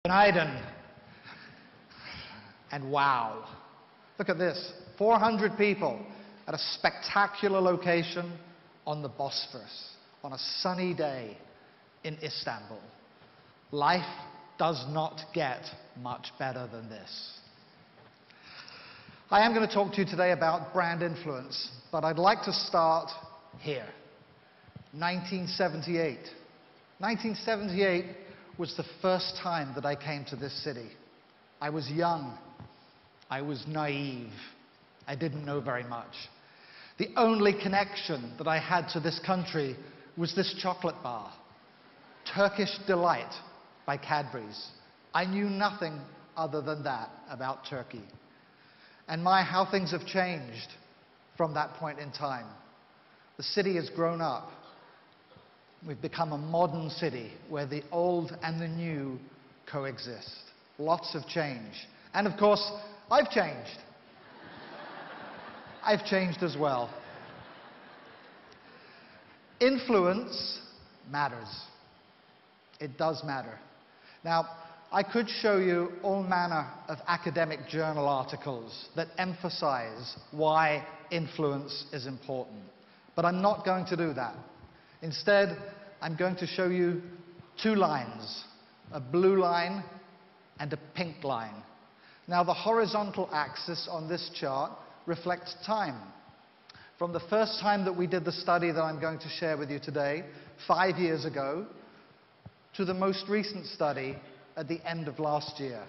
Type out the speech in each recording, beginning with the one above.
Günaydın. And wow, look at this, 400 people at a spectacular location on the Bosphorus on a sunny day in Istanbul. Life does not get much better than this. I am going to talk to you today about brand influence, but I'd like to start here. 1978. 1978 was the first time that I came to this city. I was young. I was naive. I didn't know very much. The only connection that I had to this country was this chocolate bar, Turkish Delight by Cadbury's. I knew nothing other than that about Turkey. And how things have changed from that point in time. The city has grown up. We've become a modern city where the old and the new coexist. Lots of change. And of course, I've changed. I've changed as well. Influence matters. It does matter. Now, I could show you all manner of academic journal articles that emphasize why influence is important. But I'm not going to do that. Instead, I'm going to show you two lines, a blue line and a pink line. Now, the horizontal axis on this chart reflects time. From the first time that we did the study that I'm going to share with you today, 5 years ago, to the most recent study at the end of last year.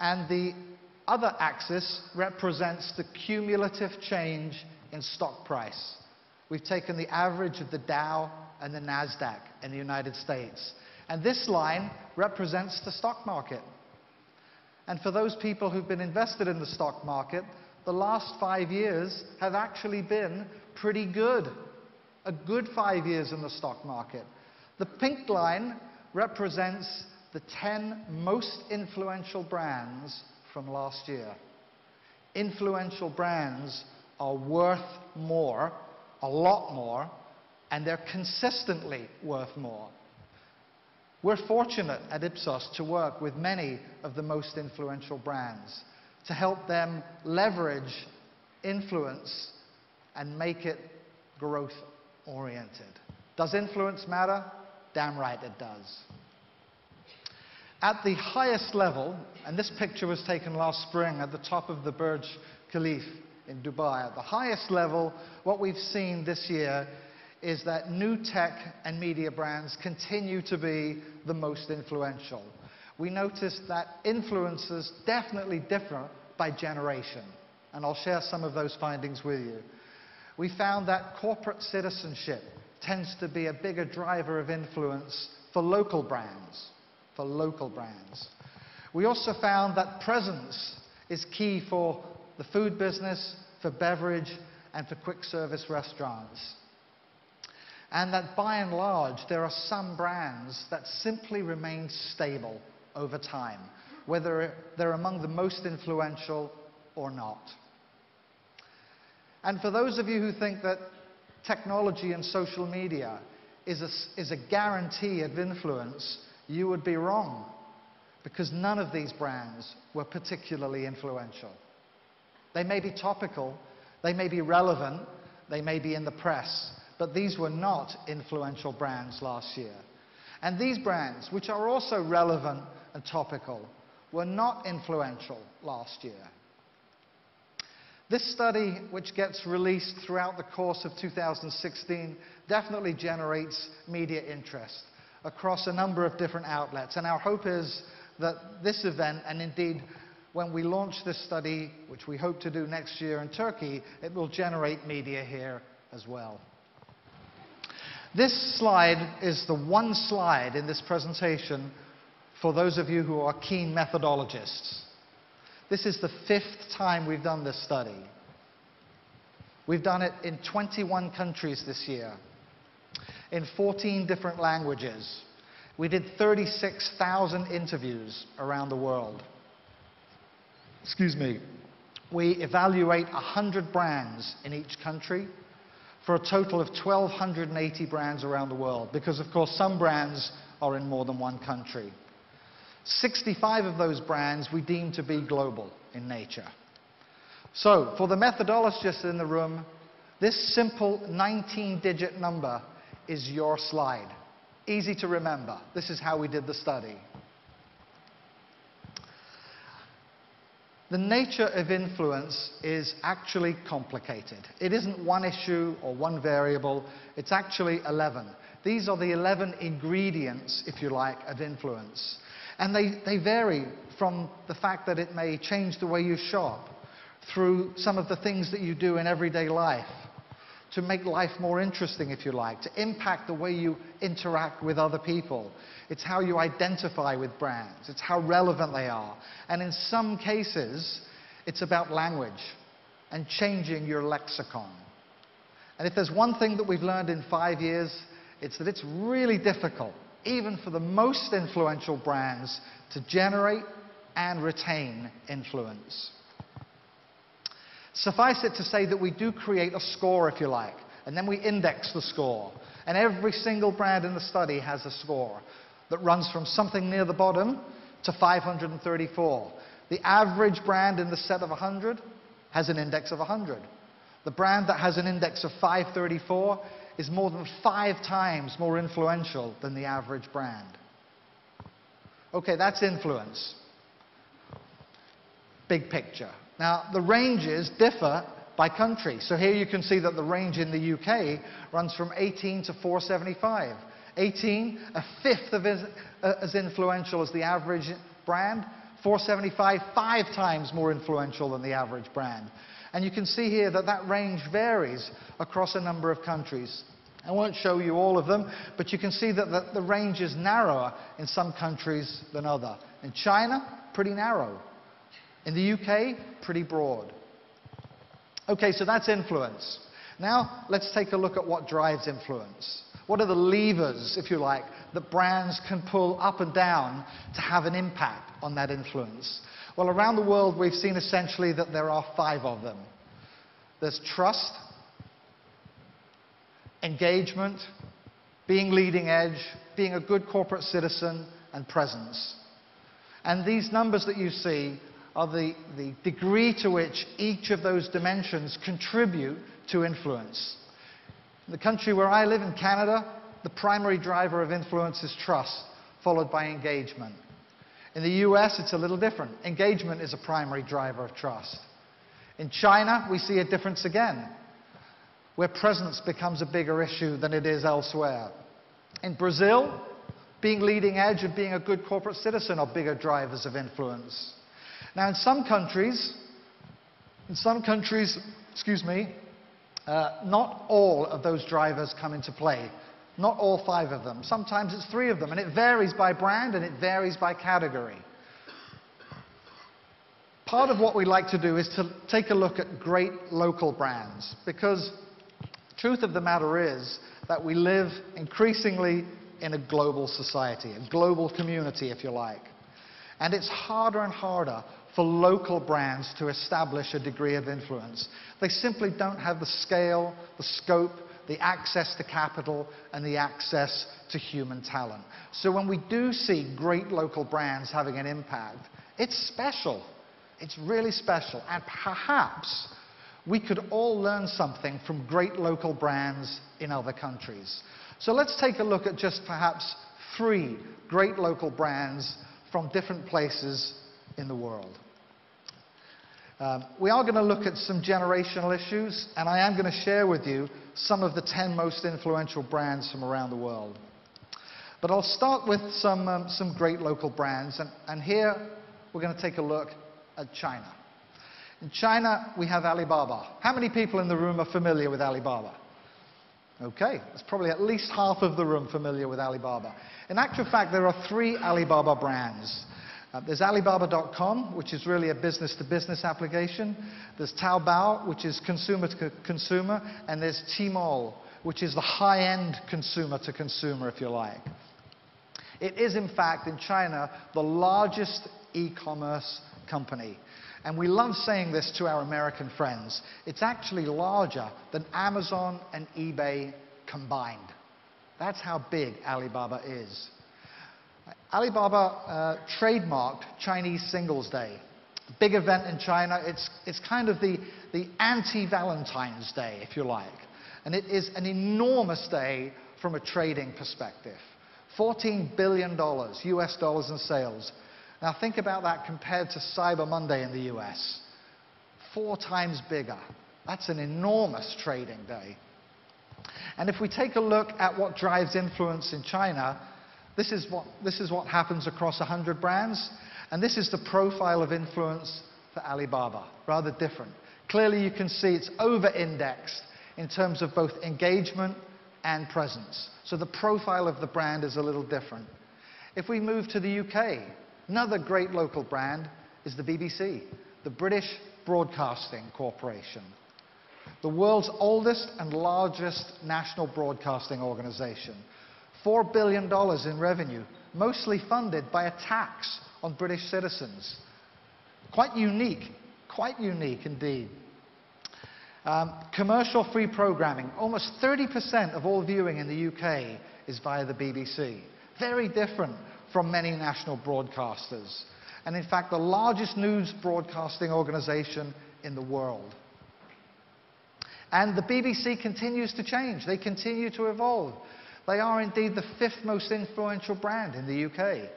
And the other axis represents the cumulative change in stock price. We've taken the average of the Dow and the NASDAQ in the United States. And this line represents the stock market. And for those people who've been invested in the stock market, the last 5 years have actually been pretty good. A good 5 years in the stock market. The pink line represents the 10 most influential brands from last year. Influential brands are worth more, a lot more, and they're consistently worth more. We're fortunate at Ipsos to work with many of the most influential brands to help them leverage influence and make it growth-oriented. Does influence matter? Damn right it does. At the highest level, and this picture was taken last spring at the top of the Burj Khalifa in Dubai, at the highest level, what we've seen this year is that new tech and media brands continue to be the most influential. We noticed that influencers definitely differ by generation, and I'll share some of those findings with you. We found that corporate citizenship tends to be a bigger driver of influence for local brands. We also found that presence is key for the food business, for beverage, and for quick service restaurants. And that by and large, there are some brands that simply remain stable over time, whether they're among the most influential or not. And for those of you who think that technology and social media is a guarantee of influence, you would be wrong, because none of these brands were particularly influential. They may be topical, they may be relevant, they may be in the press, but these were not influential brands last year. And these brands, which are also relevant and topical, were not influential last year. This study, which gets released throughout the course of 2016, definitely generates media interest across a number of different outlets. And our hope is that this event, and indeed when we launch this study, which we hope to do next year in Turkey, it will generate media here as well. This slide is the one slide in this presentation for those of you who are keen methodologists. This is the 5th time we've done this study. We've done it in 21 countries this year, in 14 different languages. We did 36,000 interviews around the world. Excuse me. We evaluate 100 brands in each country for a total of 1,280 brands around the world, because of course some brands are in more than one country. 65 of those brands we deem to be global in nature. So, for the methodologists in the room, this simple 19-digit number is your slide. Easy to remember. This is how we did the study. The nature of influence is actually complicated. It isn't one issue or one variable. It's actually 11. These are the 11 ingredients, if you like, of influence. And they vary from the fact that it may change the way you shop, through some of the things that you do in everyday life, to make life more interesting, if you like, to impact the way you interact with other people. It's how you identify with brands. It's how relevant they are. And in some cases, it's about language and changing your lexicon. And if there's one thing that we've learned in 5 years, it's that it's really difficult, even for the most influential brands, to generate and retain influence. Suffice it to say that we do create a score, if you like, and then we index the score. And every single brand in the study has a score that runs from something near the bottom to 534. The average brand in the set of 100 has an index of 100. The brand that has an index of 534 is more than 5 times more influential than the average brand. Okay, that's influence. Big picture. Now, the ranges differ by country. So here you can see that the range in the UK runs from 18 to 475. 18, a fifth of as influential as the average brand. 475, 5 times more influential than the average brand. And you can see here that that range varies across a number of countries. I won't show you all of them, but you can see that the range is narrower in some countries than other. In China, pretty narrow. In the UK, pretty broad. Okay, so that's influence. Now, let's take a look at what drives influence. What are the levers, if you like, that brands can pull up and down to have an impact on that influence? Well, around the world, we've seen essentially that there are 5 of them. There's trust, engagement, being leading edge, being a good corporate citizen, and presence. And these numbers that you see are the degree to which each of those dimensions contribute to influence. In the country where I live, in Canada, the primary driver of influence is trust, followed by engagement. In the US, it's a little different. Engagement is a primary driver of trust. In China, we see a difference again, where presence becomes a bigger issue than it is elsewhere. In Brazil, being leading edge and being a good corporate citizen are bigger drivers of influence. Now, in some countries, not all of those drivers come into play. Not all 5 of them. Sometimes it's 3 of them, and it varies by brand and it varies by category. Part of what we like to do is to take a look at great local brands, because the truth of the matter is that we live increasingly in a global society, a global community, if you like. And it's harder and harder for local brands to establish a degree of influence. They simply don't have the scale, the scope, the access to capital, and the access to human talent. So when we do see great local brands having an impact, it's special. It's really special. And perhaps we could all learn something from great local brands in other countries. So let's take a look at just perhaps 3 great local brands from different places in the world. We are going to look at some generational issues, and I am going to share with you some of the 10 most influential brands from around the world. But I'll start with some great local brands, and here we're going to take a look at China. In China, we have Alibaba. How many people in the room are familiar with Alibaba? Okay, there's probably at least half of the room familiar with Alibaba. In actual fact, there are 3 Alibaba brands. There's Alibaba.com, which is really a business-to-business application. There's Taobao, which is consumer-to-consumer. And there's Tmall, which is the high-end consumer-to-consumer, if you like. It is, in fact, in China, the largest e-commerce company. And we love saying this to our American friends. It's actually larger than Amazon and eBay combined. That's how big Alibaba is. Alibaba trademarked Chinese Singles Day. Big event in China. It's kind of the anti-Valentine's Day, if you like. And it is an enormous day from a trading perspective. $14 billion US dollars in sales. Now think about that compared to Cyber Monday in the US. 4 times bigger. That's an enormous trading day. And if we take a look at what drives influence in China, this is what happens across 100 brands. And this is the profile of influence for Alibaba. Rather different. Clearly you can see it's over-indexed in terms of both engagement and presence. So the profile of the brand is a little different. If we move to the UK, another great local brand is the BBC, the British Broadcasting Corporation. The world's oldest and largest national broadcasting organization. $4 billion in revenue, mostly funded by a tax on British citizens. Quite unique indeed. Commercial-free programming. Almost 30% of all viewing in the UK is via the BBC. Very different from many national broadcasters. And in fact, the largest news broadcasting organization in the world. And the BBC continues to change. They continue to evolve. They are indeed the 5th most influential brand in the UK.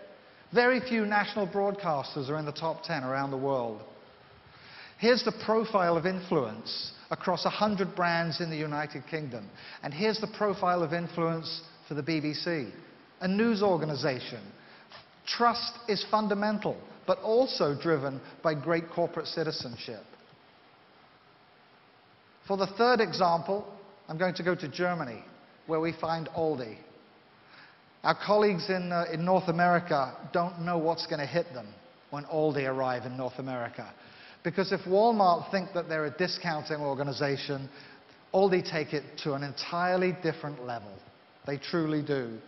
Very few national broadcasters are in the top 10 around the world. Here's the profile of influence across 100 brands in the United Kingdom. And here's the profile of influence for the BBC, a news organization. Trust is fundamental, but also driven by great corporate citizenship. For the third example, I'm going to go to Germany, where we find Aldi. Our colleagues in North America don't know what's going to hit them when Aldi arrive in North America. Because if Walmart think that they're a discounting organization, Aldi take it to an entirely different level. They truly do.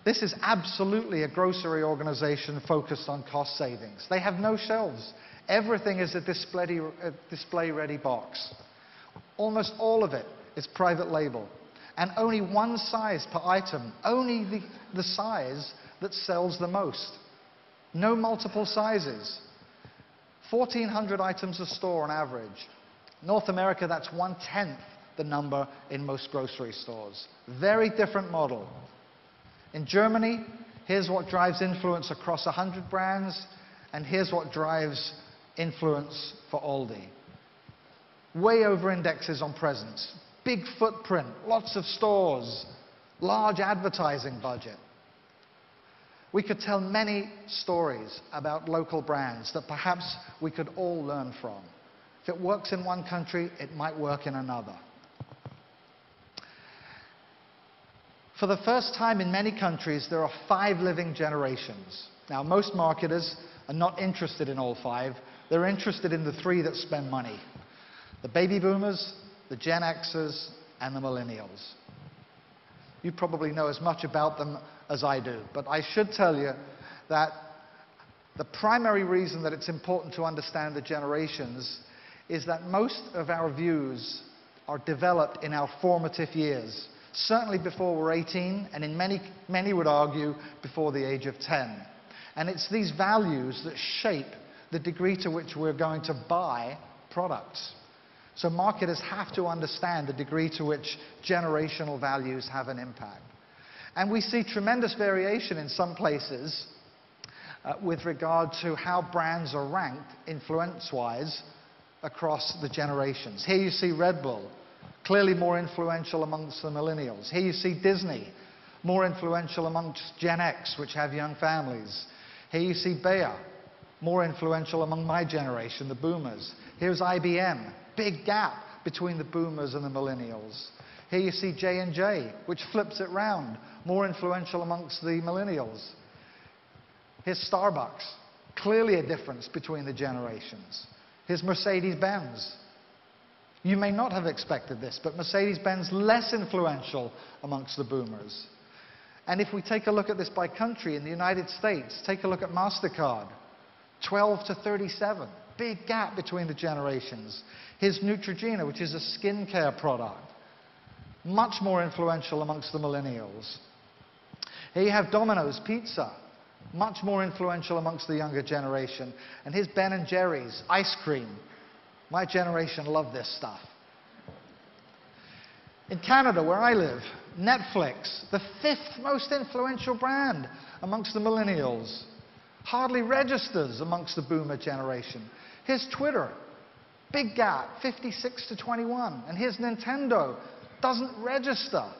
This is absolutely a grocery organization focused on cost savings. They have no shelves. Everything is a display-ready box. Almost all of it is private label. And only one size per item, only the size that sells the most. No multiple sizes. 1,400 items a store on average. North America, that's 1/10 the number in most grocery stores. Very different model. In Germany, here's what drives influence across 100 brands, and here's what drives influence for Aldi. Way over indexes on presence. Big footprint, lots of stores, large advertising budget. We could tell many stories about local brands that perhaps we could all learn from. If it works in one country, it might work in another. For the first time in many countries, there are 5 living generations. Now, most marketers are not interested in all 5. They're interested in the 3 that spend money. The baby boomers, the Gen Xers, and the millennials. You probably know as much about them as I do, but I should tell you that the primary reason that it's important to understand the generations is that most of our views are developed in our formative years, certainly before we're 18, and in many would argue before the age of 10. And it's these values that shape the degree to which we're going to buy products. So marketers have to understand the degree to which generational values have an impact. And we see tremendous variation in some places with regard to how brands are ranked influence-wise across the generations. Here you see Red Bull, clearly more influential amongst the millennials. Here you see Disney, more influential amongst Gen X, which have young families. Here you see Bayer, more influential among my generation, the boomers. Here's IBM, big gap between the boomers and the millennials. Here you see J&J, which flips it round, more influential amongst the millennials. Here's Starbucks, clearly a difference between the generations. Here's Mercedes-Benz. You may not have expected this, but Mercedes-Benz less influential amongst the boomers. And if we take a look at this by country, in the United States, take a look at MasterCard, 12 to 37. Big gap between the generations. Here's Neutrogena, which is a skincare product. Much more influential amongst the millennials. Here you have Domino's Pizza, much more influential amongst the younger generation. And here's Ben & Jerry's ice cream. My generation loved this stuff. In Canada, where I live, Netflix, the 5th most influential brand amongst the millennials, hardly registers amongst the boomer generation. Here's Twitter, big gap, 56 to 21. And here's Nintendo, doesn't register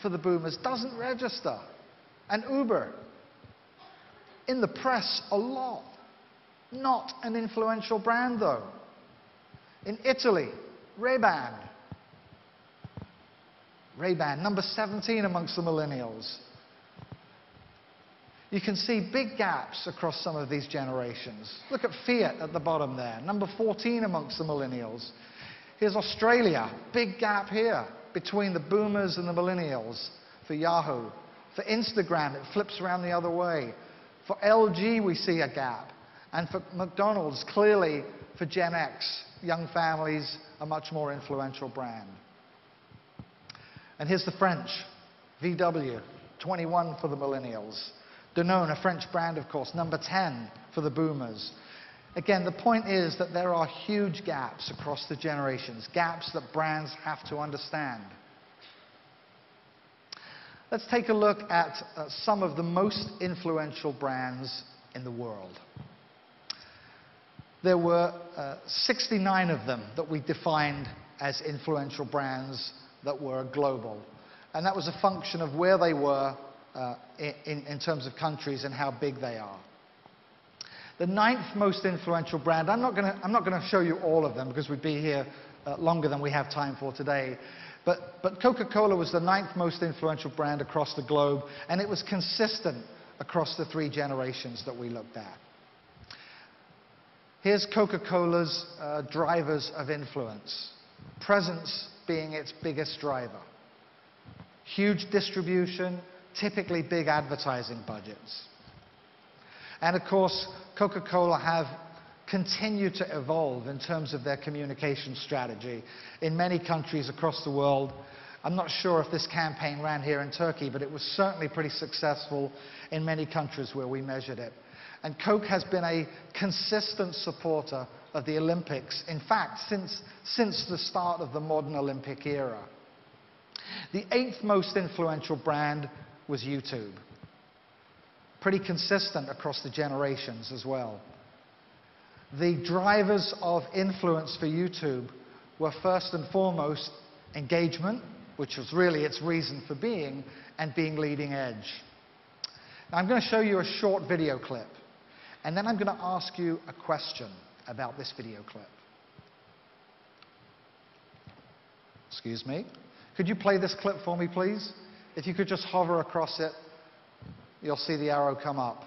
for the boomers, doesn't register. And Uber, in the press a lot. Not an influential brand, though. In Italy, Ray-Ban, number 17 amongst the millennials. You can see big gaps across some of these generations. Look at Fiat at the bottom there, number 14 amongst the millennials. Here's Australia, big gap here between the boomers and the millennials for Yahoo. For Instagram, it flips around the other way. For LG, we see a gap. And for McDonald's, clearly for Gen X, young families, a much more influential brand. And here's the French, VW, 21 for the millennials. Danone, a French brand, of course, number 10 for the boomers. Again, the point is that there are huge gaps across the generations, gaps that brands have to understand. Let's take a look at some of the most influential brands in the world. There were 69 of them that we defined as influential brands that were global. And that was a function of where they were in terms of countries and how big they are. The 9th most influential brand, I'm not going to show you all of them because we'd be here longer than we have time for today. But Coca-Cola was the 9th most influential brand across the globe, and it was consistent across the 3 generations that we looked at. Here's Coca-Cola's drivers of influence. Presence being its biggest driver. Huge distribution, typically big advertising budgets. And of course, Coca-Cola have continued to evolve in terms of their communication strategy in many countries across the world. I'm not sure if this campaign ran here in Turkey, but it was certainly pretty successful in many countries where we measured it. And Coke has been a consistent supporter of the Olympics, in fact, since the start of the modern Olympic era. The 8th most influential brand was YouTube. Pretty consistent across the generations as well. The drivers of influence for YouTube were first and foremost engagement, which was really its reason for being, and being leading edge. Now, I'm going to show you a short video clip, and then I'm going to ask you a question about this video clip. Excuse me. Could you play this clip for me, please? If you could just hover across it, you'll see the arrow come up.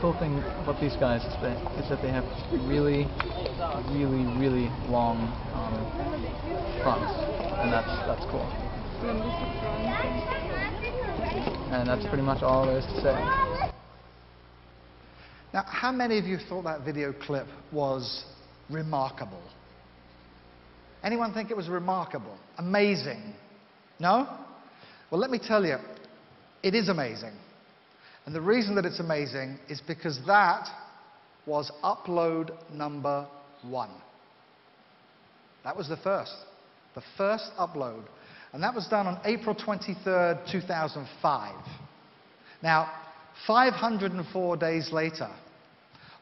Cool thing about these guys is that they have really, really, really long fronts, and that's cool. And that's pretty much all there is to say. Now, how many of you thought that video clip was remarkable? Anyone think it was remarkable? Amazing? No? Well, let me tell you, it is amazing. And the reason that it's amazing is because that was upload number 1. That was the first upload. And that was done on April 23rd, 2005. Now, 504 days later,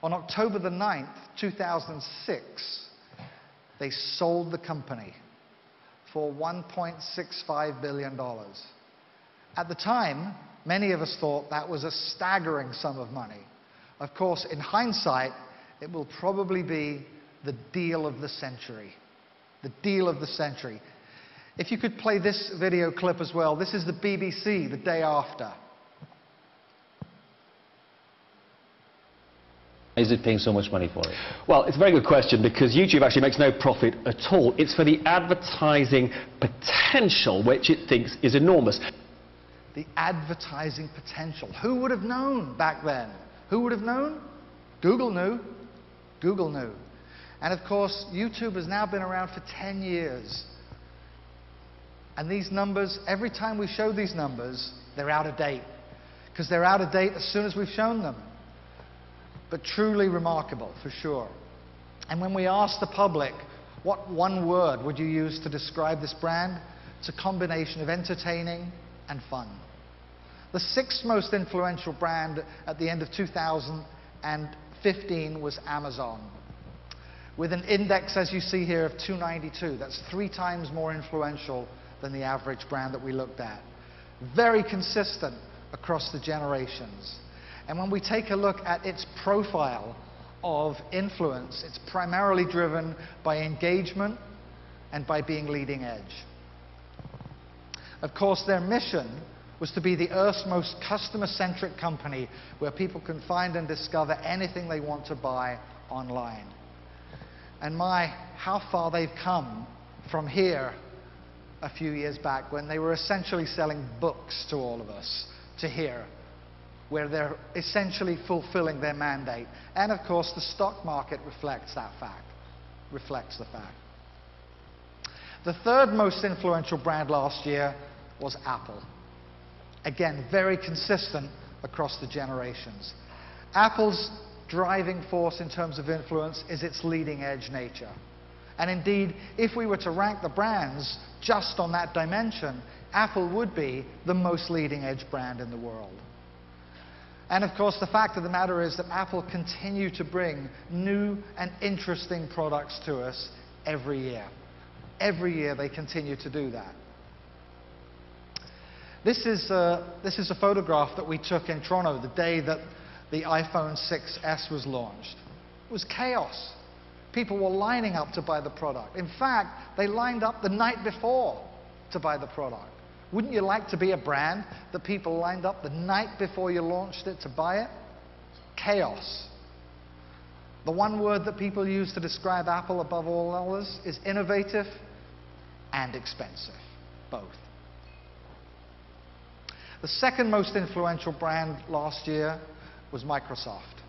on October the 9th, 2006, they sold the company for $1.65 billion. At the time, many of us thought that was a staggering sum of money. Of course, in hindsight, it will probably be the deal of the century. The deal of the century. If you could play this video clip as well. This is the BBC the day after. Is it paying so much money for it? Well, it's a very good question because YouTube actually makes no profit at all. It's for the advertising potential, which it thinks is enormous. The advertising potential. Who would have known back then? Who would have known? Google knew. Google knew. And of course, YouTube has now been around for 10 years. And these numbers, every time we show these numbers, they're out of date. Because they're out of date as soon as we've shown them. But truly remarkable, for sure. And when we ask the public, what one word would you use to describe this brand? It's a combination of entertaining and fun. The 6th most influential brand at the end of 2015 was Amazon, with an index, as you see here, of 292. That's 3 times more influential than the average brand that we looked at. Very consistent across the generations. And when we take a look at its profile of influence, it's primarily driven by engagement and by being leading edge. Of course, their mission was to be the Earth's most customer-centric company where people can find and discover anything they want to buy online. And how far they've come from here a few years back when they were essentially selling books to all of us, to here, where they're essentially fulfilling their mandate. And of course, the stock market reflects that fact, reflects the fact. The 3rd most influential brand last year was Apple. Again, very consistent across the generations. Apple's driving force in terms of influence is its leading edge nature. And indeed, if we were to rank the brands just on that dimension, Apple would be the most leading edge brand in the world. And of course, the fact of the matter is that Apple continue to bring new and interesting products to us every year. Every year they continue to do that. This is a photograph that we took in Toronto the day that the iPhone 6S was launched. It was chaos. People were lining up to buy the product. In fact, they lined up the night before to buy the product. Wouldn't you like to be a brand that people lined up the night before you launched it to buy it? Chaos. The one word that people use to describe Apple above all others is innovative and expensive, both. The 2nd most influential brand last year was Microsoft.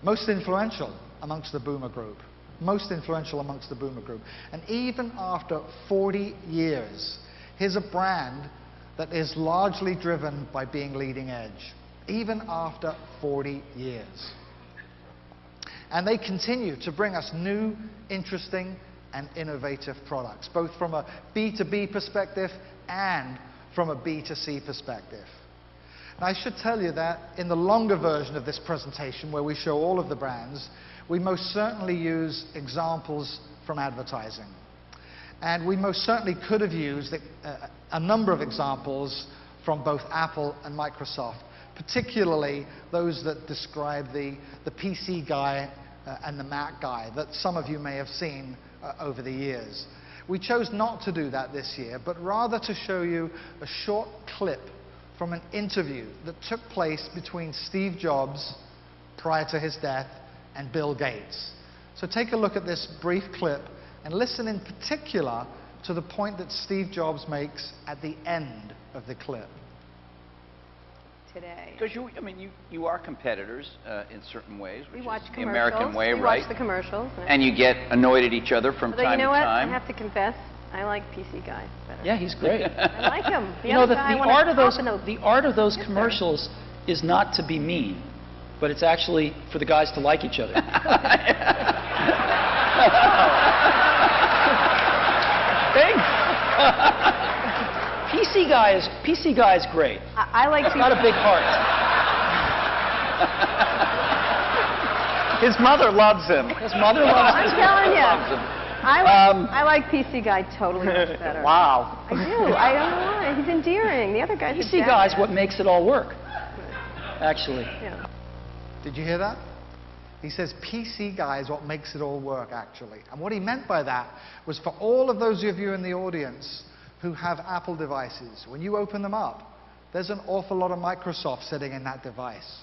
Most influential amongst the boomer group. Most influential amongst the boomer group. And even after 40 years, here's a brand that is largely driven by being leading edge. Even after 40 years. And they continue to bring us new, interesting, and innovative products, both from a B2B perspective and from a B2C perspective. Now, I should tell you that in the longer version of this presentation, where we show all of the brands, we most certainly use examples from advertising. And we most certainly could have used a number of examples from both Apple and Microsoft, particularly those that describe the PC guy and the Mac guy that some of you may have seen over the years. We chose not to do that this year, but rather to show you a short clip from an interview that took place between Steve Jobs prior to his death and Bill Gates. So take a look at this brief clip and listen in particular to the point that Steve Jobs makes at the end of the clip. Today. Because you are competitors in certain ways, which We watch is the commercials. American way, we right? watch the commercials. And you get annoyed at each other from Although time you know to what? time. I have to confess, I like PC Guy better. Yeah, he's great. I like him. You know, the art of those Yes, sir. commercials is not to be mean, but it's actually for the guys to like each other. Thanks. PC Guy is great. I like He's got a big heart. His mother loves him. His mother loves I'm him. telling you. Loves him. I like PC Guy totally much better. Wow. I do. I don't know why. He's endearing. The other guy's a PC Guy is jackass. what makes it all work, actually. Yeah. Did you hear that? He says PC Guy is what makes it all work, actually. And what he meant by that was for all of those of you in the audience who have Apple devices, when you open them up, there's an awful lot of Microsoft sitting in that device.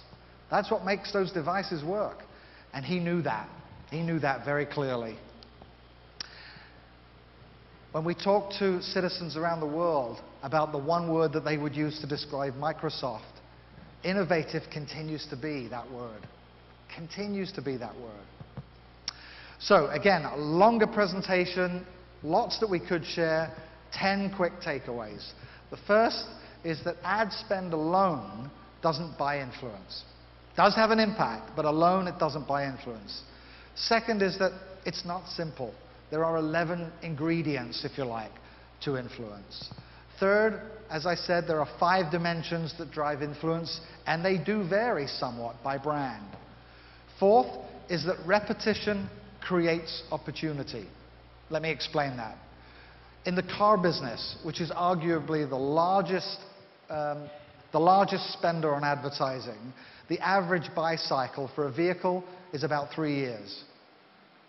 That's what makes those devices work. And he knew that. He knew that very clearly. When we talk to citizens around the world about the one word that they would use to describe Microsoft, innovative continues to be that word. Continues to be that word. So again, a longer presentation, lots that we could share. 10 quick takeaways. The first is that ad spend alone doesn't buy influence. Does have an impact, but alone it doesn't buy influence. Second is that it's not simple. There are 11 ingredients, if you like, to influence. Third, as I said, there are 5 dimensions that drive influence, and they do vary somewhat by brand. Fourth is that repetition creates opportunity. Let me explain that. In the car business, which is arguably the largest spender on advertising, the average buy cycle for a vehicle is about 3 years.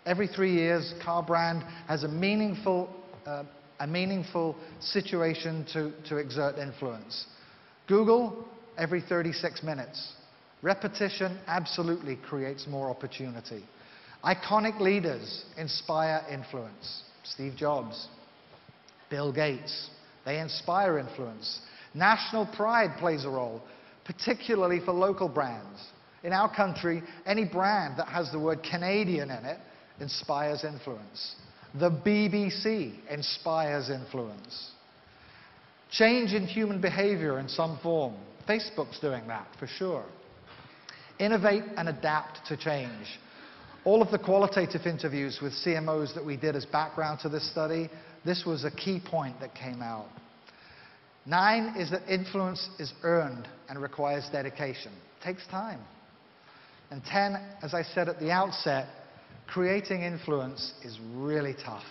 Every 3 years, car brand has a meaningful situation to exert influence. Google, every 36 minutes. Repetition absolutely creates more opportunity. Iconic leaders inspire influence. Steve Jobs, Bill Gates, they inspire influence. National pride plays a role, particularly for local brands. In our country, any brand that has the word Canadian in it inspires influence. The BBC inspires influence. Change in human behavior in some form. Facebook's doing that, for sure. Innovate and adapt to change. All of the qualitative interviews with CMOs that we did as background to this study, this was a key point that came out. 9 is that influence is earned and requires dedication. It takes time. And 10, as I said at the outset, creating influence is really tough,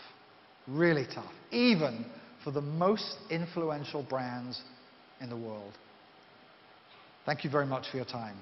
even for the most influential brands in the world. Thank you very much for your time.